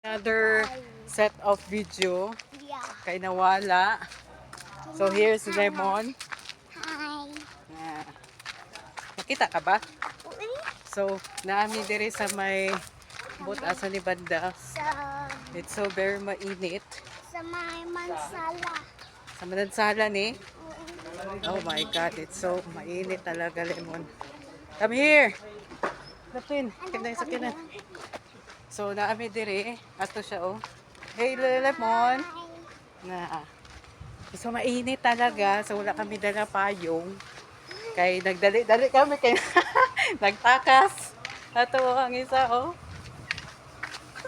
Another set of video Yeah. kay nawala. So here's Lemon. Hi. Ah, nakita ka ba? Uy. So naami diri sa may asa ni banda. Sa, It's so very mainit. sa may mansala. Sa manansala ni. Oh my God, it's so mainit talaga, Lemon. Come here. Lapin, kinay sa kinan. So naami diri, ato siya oh. Hey Lemon. Na. So mainit talaga, so wala kami dala payong. Kay nagdali-dali kami kay nagtakas. Ato ang isa oh.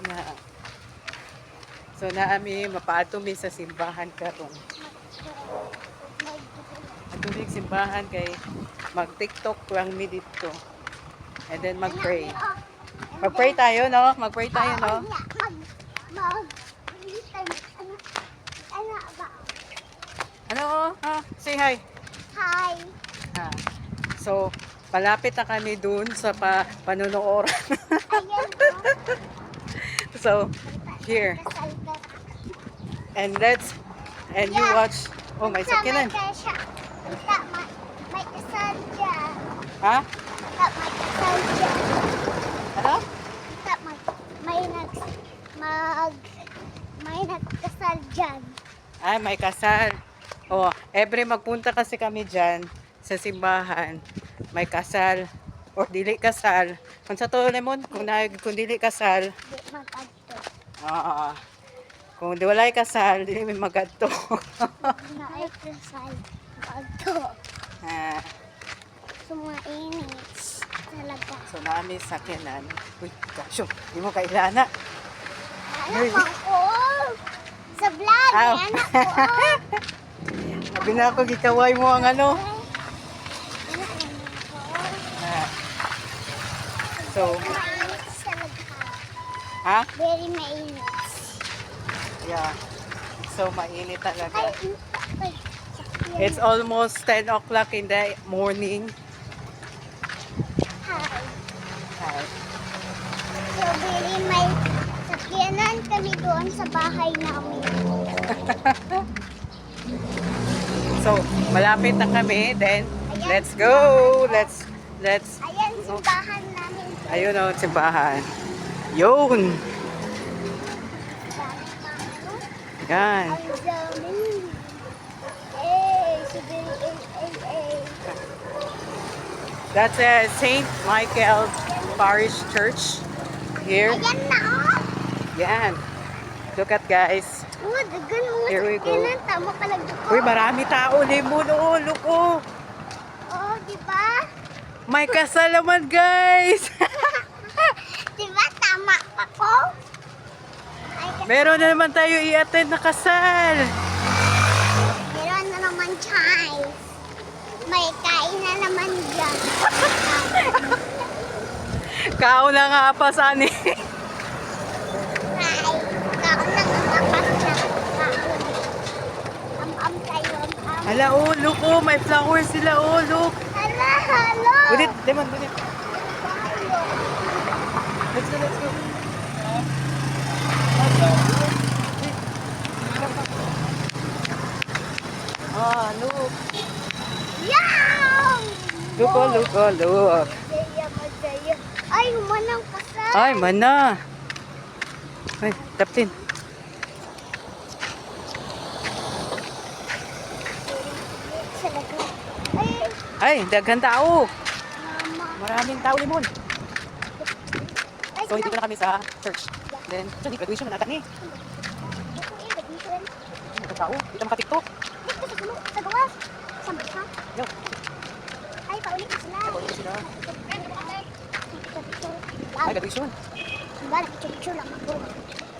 Na. So naami mapaadto mi sa simbahan karon. Atulig simbahan kay mag-TikTok lang mi dito. And then mag-pray. Mag-pray tayo, no? Mag-pray tayo, no? Ano ba? Ano? Say hi. Hi. Ah. So, malapit na kami dun sa panunooran. Ayan o. So, here. And you watch. Oh, may sakinan. May kasal dyan. Ha? May kasal dyan. Ano? May nagkasal dyan. Ay, may kasal. Oh, every magpunta kasi kami dyan sa simbahan, may kasal or dili kasal. Kung sa to, Lemon, kung dili kasal, Di magadto. kung di walay kasal, dili may magadto. Naay kasal. Magadto. Ah, Sumainit. Talaga. so namin sa kinan. Uy, kasyo, di mo kailana. Anak ko. Sa vlog, Aw. anak ko. Sabi na ako, gikaway mo ang ano. Anak ko. Ah, so, Mainit talaga. ha? Very mainit. Yeah. So, mainit Ay, talaga. ay. It's almost 10 o'clock in the morning. Hi. Ah, So, very may sakyanan kami doon sa bahay namin. So, malapit na kami. Then, let's go. Let's, Ayan, simbahan namin. ayun o, simbahan. Yun. Yan. Ang dami. Eh, eh. That's St. Michael Parish Church here. Ayan na, oh. Yan. Look at guys. Oh, dagan mo. Here we go. Sakyanan, tama palagdo ko. Uy, marami tao. Limon. Oh, look oh. Oh, di ba? May kasal naman guys. Di ba, tama pa ko? Ay, kasi Meron na naman tayo i-attend na kasal. meron na naman chais. May kain na naman dyan. Kao na nga pa sani. Kain. Kaon na nga kapas na. Kaon. Am-am tayo, am-am. Hala, oh, look oh. May flowers sila, oh, look. Hala, halo. Bunit, Lemon, bunit. Let's go, let's go. Look. Yaw! Look, oh, look, oh, look. Madaya, madaya. Ay, manang kasal. Ay, mana. Ay, tapin. Talaga. Ay, Ay, daghan tao. mama. Maraming tao, Lemon. Ay, So, dito na kami sa church. Then, dyan, graduation na natin eh. Dito eh, badminton. Mga tao, dito makatiktok. Dito sa gulo, sa gawas. Sambit ha? Yo, Ay, paulit na sila. paulit sila. Ay, Ay, graduation. diba, nagpicture lang ako.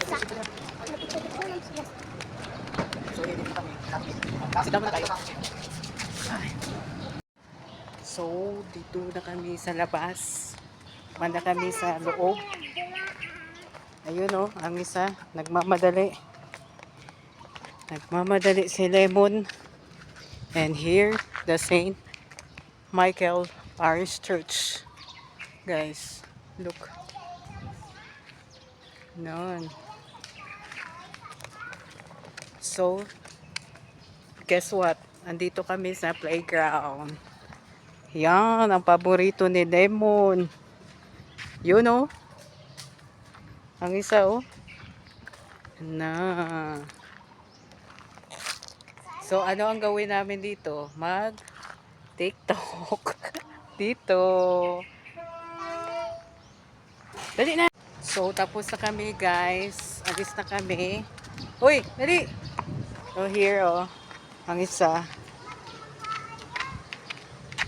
Sa, nagpicture lang sila. So, dito kami. Kasi naman na tayo. Ay. So, dito na kami sa labas. Manda kami sa loob. Ayun oh, ang isa, nagmamadali. Nagmamadali si Lemon. And here, the St. Michael Parish Church. Guys, look. Noon. So, guess what? Andito kami sa playground. Yan, ang paborito ni Lemon. Yun oh. Ang isa oh. Na. So, ano ang gawin namin dito? Mag-TikTok. Dito. Dali na. So, tapos na kami guys. Alis na kami. Uy, dali. Oh, here oh. Ang isa.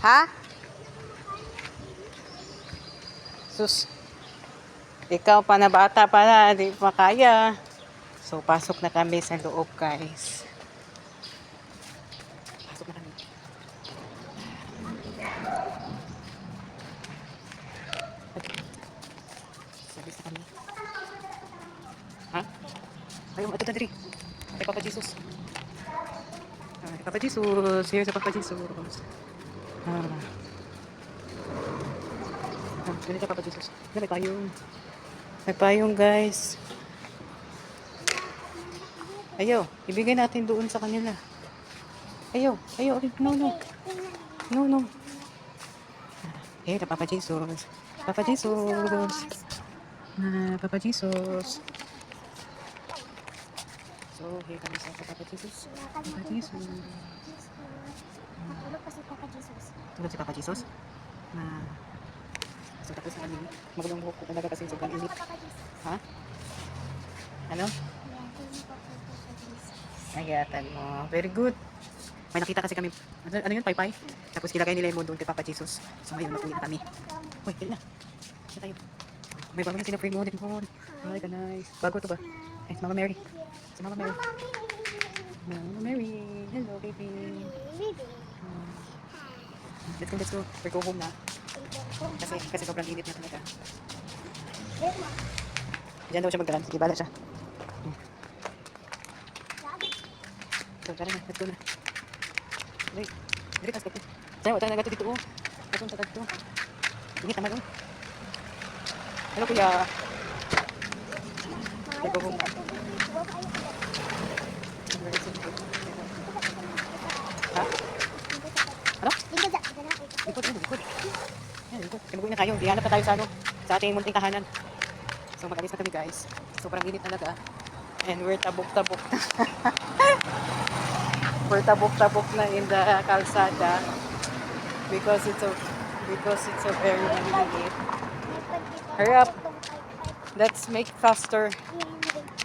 Ha? Sus. Ikaw pa na bata pa na. Di pa kaya. So, pasok na kami sa loob guys. Pasok na kami. Sabis na kami. Ha? Ayaw, ito na dali. Kay Papa Jesus. Kay Papa Jesus. Here sa Papa Jesus. Ganito sa Papa Jesus. May payong. May payong guys. Ayaw, ibigay natin doon sa kanila. Ayaw, ayaw. No, no. No, no. Here sa Papa Jesus. Papa Jesus. Papa Jesus. So, here kami sa Papa Jesus. Papa Jesus. Natulog pa si Papa Jesus. Tulad si Papa Jesus. So, tapos na kami. Magulong buhok ko talaga kasi sobrang init. Papa Jesus. Ha? Ano? Ayan, tingin ko kay Papa Jesus. Nagatan mo. Very good. May nakita kasi kami. Ano yun? Paypay? Tapos kilagay ni Lemon doon kay Papa Jesus. So, ngayon, mag-uwi na kami. Uy, dali na. Dali tayo. May bago na sinapray mo. Lemon. Ay, ka nice. Bago to ba? Ay, si Mama Mary. Si Mama Mary. Mama Mary. Hello, baby. Baby. Let's go, let's go. We're go home na. Kasi sobrang init na talaga. Diyan daw siya magdaan. Sige, bala siya. So, tara na. Let's go na. Wait. Dili, tas dito. Sayo, tara na gato dito. Atong sa dito. Init naman. Hello, kuya. We're go home na. Ha? Ano? Likod, likod. Yan, likod. Kamuguin na tayo. Dihanap na tayo sa sa ating munting tahanan. So, mag-alis na kami guys. Sobrang init talaga. And we're tabok-tabok na. We're tabok-tabok na in the kalsada. Because it's a very init. Hurry up. Let's make faster.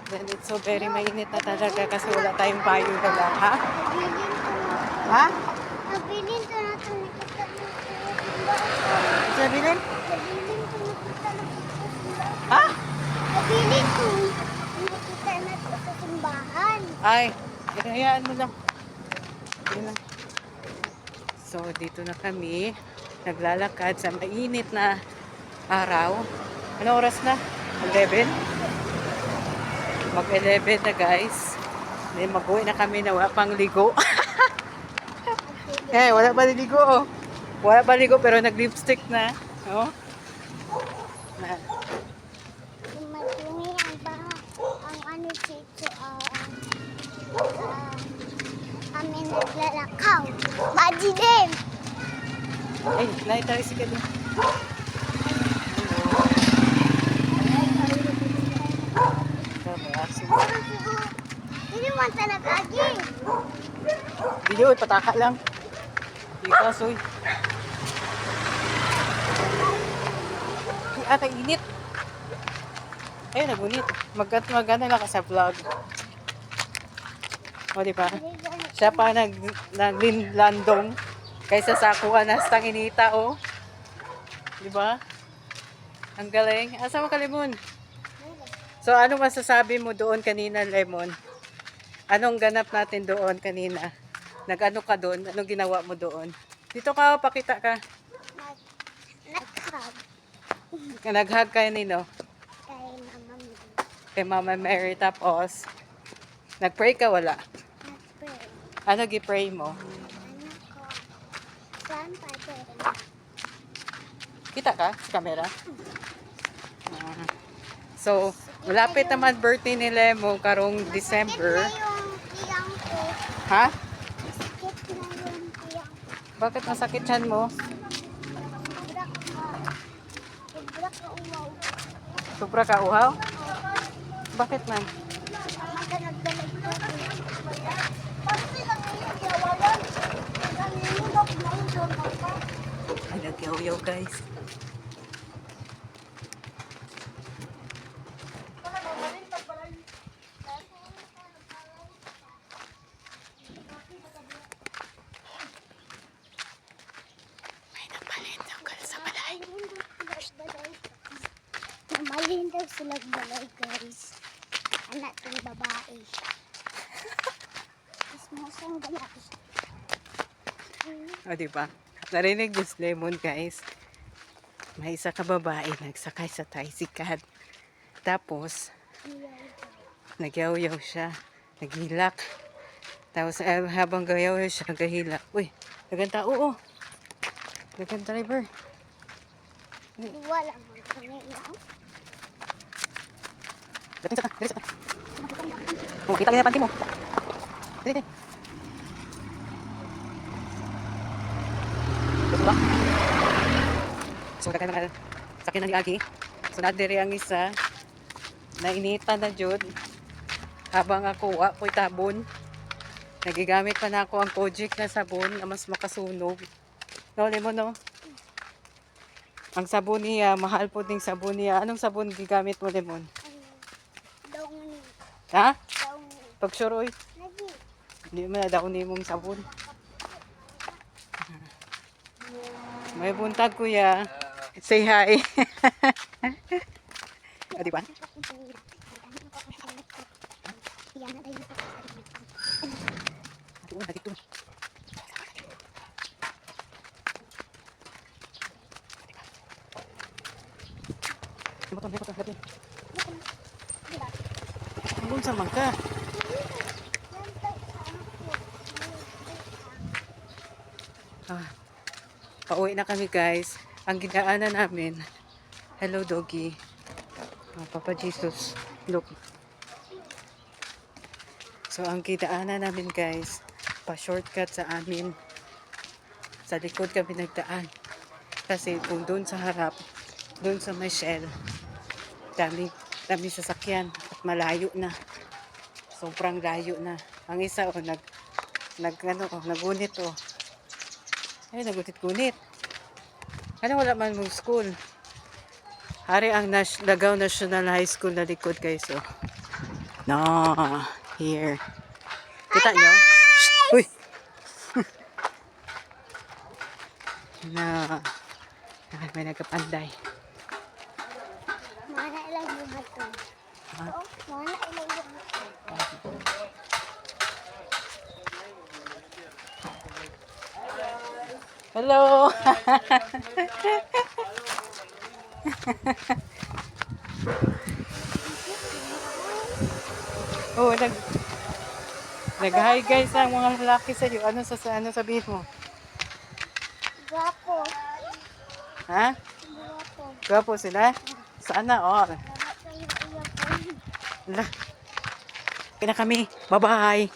Then it's so very mainit na talaga kasi wala tayong payo talaga. Ha? Ha? Nabilin ko na ito nakita mo. Sabihin? Nabilin ko nakita na ito. Ha? Nabilin ko nakita na ito sa simbahan. Ay, hayaan mo lang. Yun lang. So, dito na kami. Naglalakad sa mainit na araw. Ano oras na? 11? Mag-11 na guys. Then mag-uwi na kami na wala pang ligo. Eh, wala pa ligo oh. Wala pa ligo pero nag-lipstick na. Oh. Na. Madumi ang baha. Ang ano dito, kami naglalakaw. Baji din! Ay, naitari si Kevin. Hindi mo talaga, Agi. Video, pataka lang. Ika, soy. Ata, init. Ayun, nagunit. Magana lang ka sa vlog. O, diba? Siya pa naglinlandong kaysa sa kuha na stang inita, oh. Diba? Ang galing. Asa mo ka, Lemon? So, ano masasabi mo doon kanina, Lemon? Anong ganap natin doon kanina? Nag-ano ka doon? Anong ginawa mo doon? Dito ka, pakita ka. Naghag Nag-hug ka nino? kay Mama Mary. Kay Mama Mary. Tapos, nag-pray ka, wala? Nag-pray. Ano gi-pray mo? Ano ko? Saan pa pwede? Kita ka sa camera? So, malapit naman birthday ni Lemo karong December. Sakit na yung Ha? Sakit na yun, kaya Bakit masakit tiyan mo? sobra ka uwaw. Sobra ka uhaw? Bakit man? Tama ka nagdalag ko. Pasti lang ngayon, yawalan. Nanginulog na yun, doon ka. Ay, nagyaw-yaw guys. May napalit tungkol sa balay. Namalin daw silang balay, guys. Anak ng babae. Mas masang balay. O, diba? Narinig yung Lemon, guys. May isa ka babae nagsakay sa tricycle. Tapos, nagyaw-yaw siya. Naghilak. Tapos, habang gayaw siya, gahilak. Uy, dagang tao, oh. Dagang driver. Wala mo kami lang. Dating sa ka, dali sa ka. Oh, kita niya panty mo. Dali, dali. Gusto ba? So, dagan naman sakin na ni Agi. So, nadiri ang isa. Nainitan na jud. Habang ako, ako'y tabon. Nagigamit pa na ako ang Kojic na sabon na mas makasunog. No, Lemon, no? Ang sabon niya, mahal po ding sabon niya. Anong sabon gigamit mo, Lemon? Daw ni. Ha? Daw ni. Pagsuroy. Lagi. Hindi mo na daw ni mong sabon. May buntag, kuya. Say hi. O, diba? Yan na tayo. Dito. Motor, lagi. Anong sa mangka? Pauwi na kami, guys. Ang ginaanan namin. Hello, doggy. Papa Jesus. Look. So, ang kidaanan namin, guys, pa-shortcut sa amin. Sa likod kami nagdaan. Kasi kung doon sa harap, doon sa Michelle, dami sasakyan at malayo na. Sobrang layo na. Ang isa, nagunit, Ay, nagunit-gunit. Ano, wala man mong school. Hari ang Lagaw National High School na likod, guys, No, here. Kita nyo? Shh! Uy! May nagkapanday. Mana ilang buhat ko. Mana ilang buhat ko. Hello! Oh, nag-hi guys ang mga lalaki sa iyo. Ano sabihin mo? Gwapo. Ha? Gwapo. Gwapo sila? Sana all. Salamat kayo iyak ko. Kaya na kami. Bye-bye.